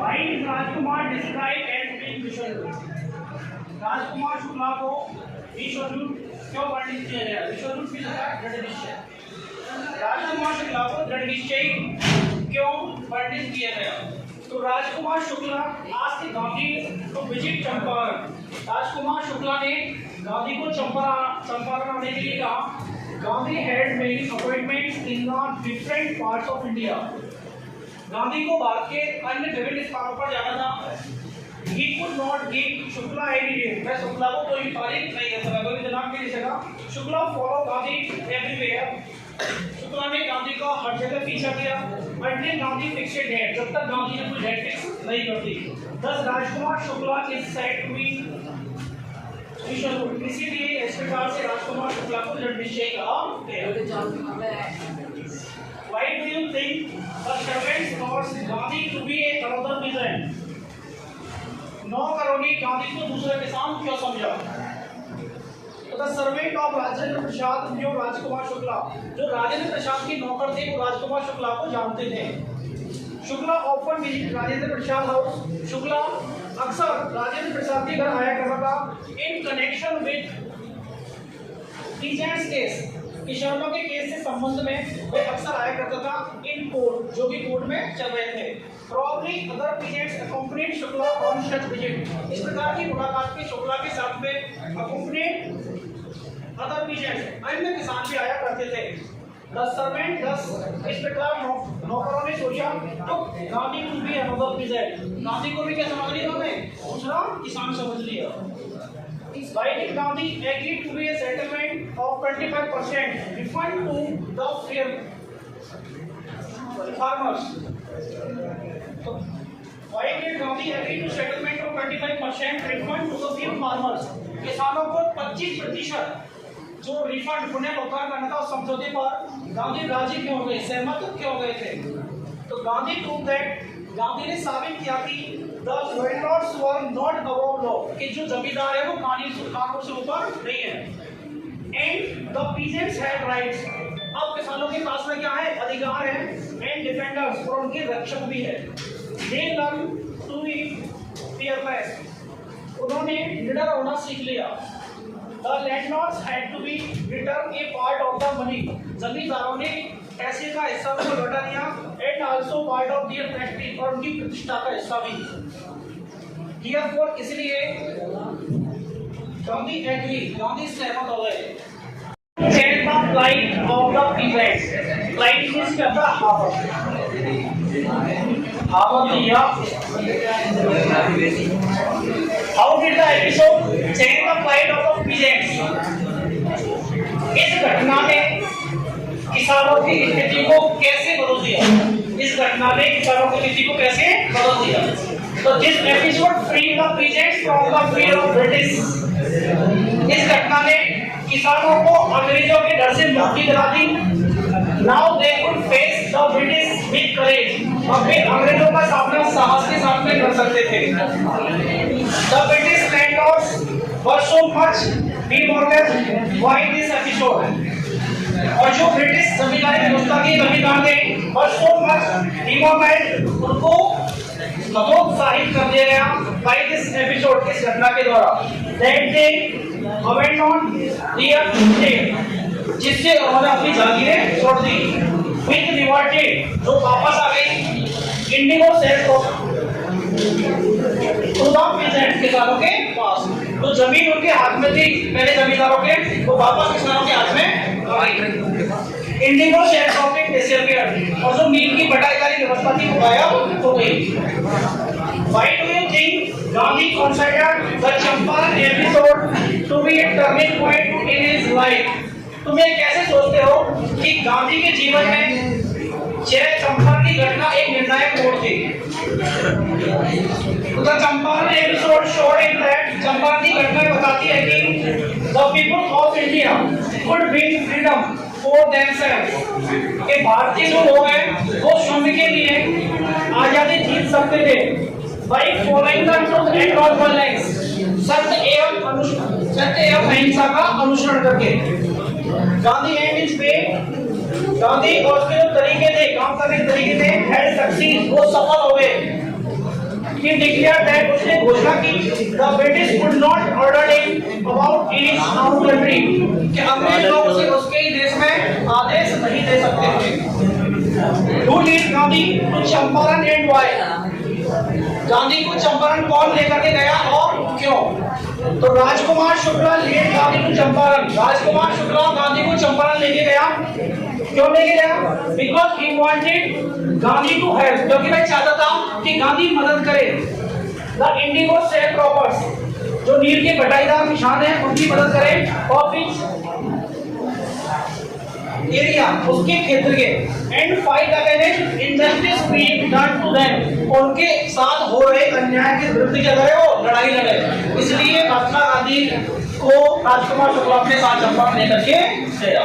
Why is Rajkumar described as being Vishwadut? Rajkumar Shukla को विश्वदूत क्यों वर्णित किया गया? विश्वदूत की जगह दृढ़ निश्चय। राजकुमार शुक्ला को दृढ़ निश्चय क्यों वर्णित किया गया? तो राजकुमार शुक्ला आज के गांधी को विजिट चंपारण। राजकुमार शुक्ला ने गांधी को चंपारण आने के लिए कहा। Gandhi had made appointments in the different parts of India. Gandhi को भारत के अन्य विभिन्न स्थानों पर जाना था। He could not give Shukla any name। मैं शुक्ला को कोई तारीख नहीं दे सका, कोई जनाब नहीं दे सका। Shukla follow Gandhi everywhere. शुक्ला ने गांधी का हर जगह पीछा किया। Until गांधी फिक्सेड है, जब तक गांधी ने कोई डेट फिक्स नहीं कर दी। Thus Rajkumar Shukla is said to be विश्वदूत। इसीलिए इस प्रकार से राजकुमार शुक्ला को दृढ़ निश्चय कहा गया। Why do you think the servants caused Gandhi to be another peasant? नौकर ने गांधी को दूसरे किसान क्यों समझा? तो the servant of Rajendra Prasad, जो राजकुमार शुक्ला, जो राजेंद्र प्रसाद के नौकर थे, वो राजकुमार शुक्ला को जानते थे। Shukla often visit Rajendra Prasad house. Shukla अक्सर राजेंद्र प्रसाद के घर आया करता था। In connection with peasants case, किसानों के केस से संबंध में वे अक्सर आया करता था। इन कोर्ट, जो भी कोर्ट में चल रहे थे। Probably other peasants accompanied Shukla on such visit। इस प्रकार की मुलाकात के शुक्ला के साथ में accompanied other peasants, अन्य किसान भी आया करते थे। The servant thus, इस प्रकार नौकरों ने सोचा तो गांधी को भी another peasant, गांधी को भी क्या समझ लिया उन्होंने? दूसरा किसान समझ लिया। Why did Gandhi agree to be a settlement of 25% refund to the farmers? Why did Gandhi agree to settlement of 25% refund to the farmers? किसानों को 25% जो रिफंड पुनः भुगतान करना था उस समझौते पर गांधी राजी क्यों हो गए, सहमत क्यों हो गए थे? तो गांधी proved that, गांधी ने साबित किया कि the landlords were not above law, कि जो जमींदार है वो कानून से ऊपर नहीं है। And the peasants had rights, अब किसानों के पास में क्या है? अधिकार है। And defenders, और उनके रक्षक भी है। They learn to be fearless, उन्होंने निडर होना सीख लिया। The landlords had to be return a part of the money, जमींदारों ने पैसे का हिस्सा उनको लौटा दिया। And also part of their prestige, और उनकी प्रतिष्ठा का हिस्सा भी। Therefore, इसलिए गांधी एग्री, गांधी सहमत हो गए। Change the plight of the peasants. Plight means क्या था? हावत दिया। How did the episode change the plight of the peasants? इस घटना ने किसानों की स्थिति को कैसे बदल दिया? इस घटना ने किसानों की स्थिति को कैसे बदल दिया? तो this episode free the peasants from the fear of British. इस घटना ने किसानों को अंग्रेजों के डर से मुक्ति दिला दी। Now they could face the British with courage. अब वे अंग्रेजों का सामना साहस के साथ में कर सकते थे। The British landlords were so much demoralized by this episode. और जो ब्रिटिश जमींदारी व्यवस्था के जमींदार थे वर सो मच डिमोरलाइज्ड, उनको हतोत्साहित कर दिया गया बाय दिस एपिसोड, इस घटना के द्वारा। That they abandoned their estate, जिससे उन्होंने अपनी जागीरें छोड़ दी। With revolted, जो वापस आ गई। इंडिगो सेल को peasant किसानों के पास, तो जमीन उनके हाथ में थी पहले जमींदारों के, वो वापस किसानों के हाथ में आई। इंडिगो शेयर शॉपिंग डिसअपियर्ड, और जो नील की बटाईदारी व्यवस्था थी वो गायब हो गई। Why do you think Gandhi considered the Champaran episode to be a turning point in his life? तुम ये कैसे सोचते हो कि गांधी के जीवन में चंपारण की घटना एक निर्णायक मोड़ थी? तो Champaran episode showed in that, Champaran की घटना बताती है कि the people of India could win freedom for themselves, कि भारतीय जो लोग हैं वो स्वयं के लिए आजादी जीत सकते थे। by following the truth and non-violence, सत्य एवं अहिंसा का अनुसरण करके। Gandhi and his way, Gandhi और उसके जो तरीके थे, काम करने के तरीके थे, हैड सक्सीड, वो सफल हो गए। he declared that उसने घोषणा की the British would not order about in its own country कि अंग्रेज लोग उसे उसके ही देश में आदेश नहीं दे सकते थे। Who lead Gandhi to Champaran and why? Gandhi को चंपारण कौन लेकर के गया और क्यों? तो राजकुमार शुक्ला लीड गांधी को चंपारण, राजकुमार शुक्ला गांधी को चंपारण लेके गया। क्यों लेके गया? Because he wanted Gandhi to help, क्योंकि मैं चाहता था कि गांधी मदद करे द इंडिगो शेयर क्रॉपर्स, जो नील के बटाईदार किसान हैं उनकी मदद करें और एरिया उसके क्षेत्र के and fight against injustice being done to them, उनके साथ हो रहे अन्याय के विरुद्ध क्या करे वो लड़ाई लड़े। इसलिए महात्मा गांधी को राजकुमार शुक्ला अपने साथ चंपारण लेकर के गया।